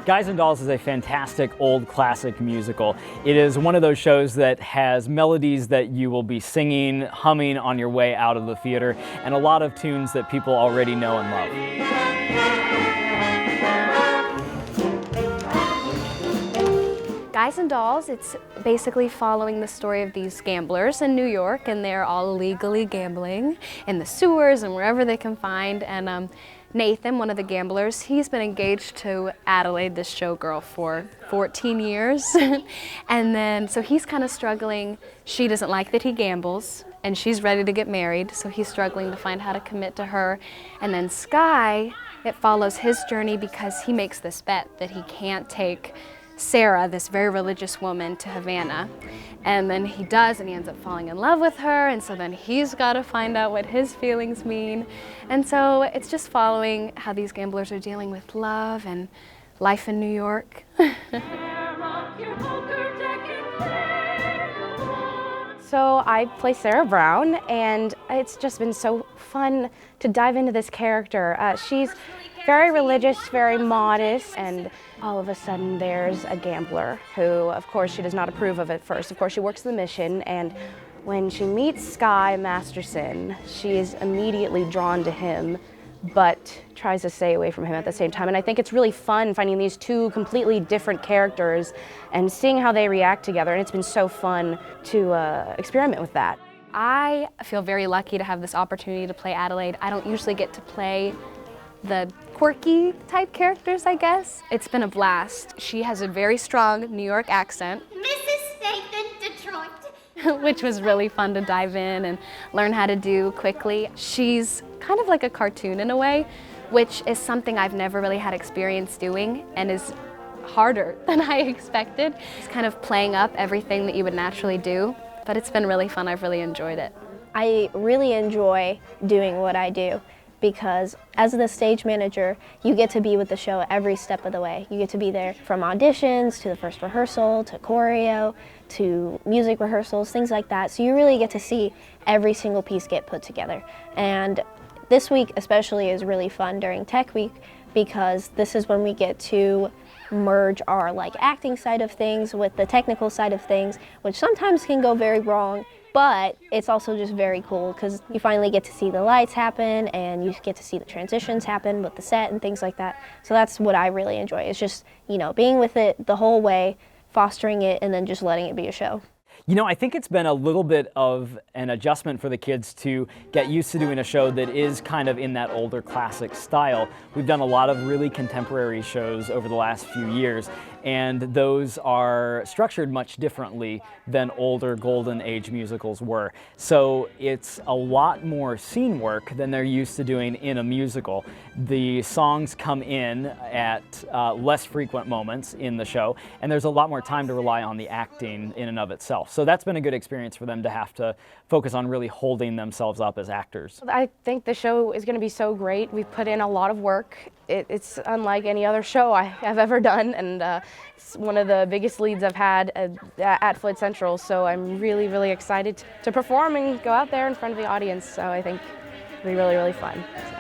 Guys and Dolls is a fantastic old classic musical. It is one of those shows that has melodies that you will be singing, humming on your way out of the theater, and a lot of tunes that people already know and love. Guys and Dolls, it's basically following the story of these gamblers in New York, and they're all illegally gambling in the sewers and wherever they can find. And Nathan, one of the gamblers, he's been engaged to Adelaide, this showgirl, for 14 years. And then, so he's kind of struggling. She doesn't like that he gambles, and she's ready to get married, so he's struggling to find how to commit to her. And then Sky, it follows his journey because he makes this bet that he can't take Sarah, this very religious woman, to Havana. And then he does, and he ends up falling in love with her, and so then he's got to find out what his feelings mean. And so it's just following how these gamblers are dealing with love and life in New York. So I play Sarah Brown, and it's just been so fun to dive into this character. She's very religious, very modest, and all of a sudden there's a gambler who, of course, she does not approve of at first. Of course, she works the mission, and when she meets Sky Masterson, she is immediately drawn to him, but tries to stay away from him at the same time. And I think it's really fun finding these two completely different characters and seeing how they react together, and it's been so fun to experiment with that. I feel very lucky to have this opportunity to play Adelaide. I don't usually get to play the quirky type characters, I guess. It's been a blast. She has a very strong New York accent. Mrs. Nathan, Detroit. Which was really fun to dive in and learn how to do quickly. She's kind of like a cartoon in a way, which is something I've never really had experience doing and is harder than I expected. It's kind of playing up everything that you would naturally do, but it's been really fun. I've really enjoyed it. I really enjoy doing what I do, because as the stage manager, you get to be with the show every step of the way. You get to be there from auditions to the first rehearsal to choreo to music rehearsals, things like that. So you really get to see every single piece get put together. And this week especially is really fun during Tech Week, because this is when we get to merge our acting side of things with the technical side of things, which sometimes can go very wrong. But it's also just very cool because you finally get to see the lights happen and you get to see the transitions happen with the set and things like that. So that's what I really enjoy. It's just, being with it the whole way, fostering it, and then just letting it be a show. I think it's been a little bit of an adjustment for the kids to get used to doing a show that is kind of in that older classic style. We've done a lot of really contemporary shows over the last few years, and those are structured much differently than older golden age musicals were. So it's a lot more scene work than they're used to doing in a musical. The songs come in at less frequent moments in the show, and there's a lot more time to rely on the acting in and of itself. So that's been a good experience for them to have to focus on really holding themselves up as actors. I think the show is going to be so great. We've put in a lot of work. It's unlike any other show I have ever done, and it's one of the biggest leads I've had at Floyd Central, so I'm really, really excited to perform and go out there in front of the audience. So I think it'll be really, really fun. So.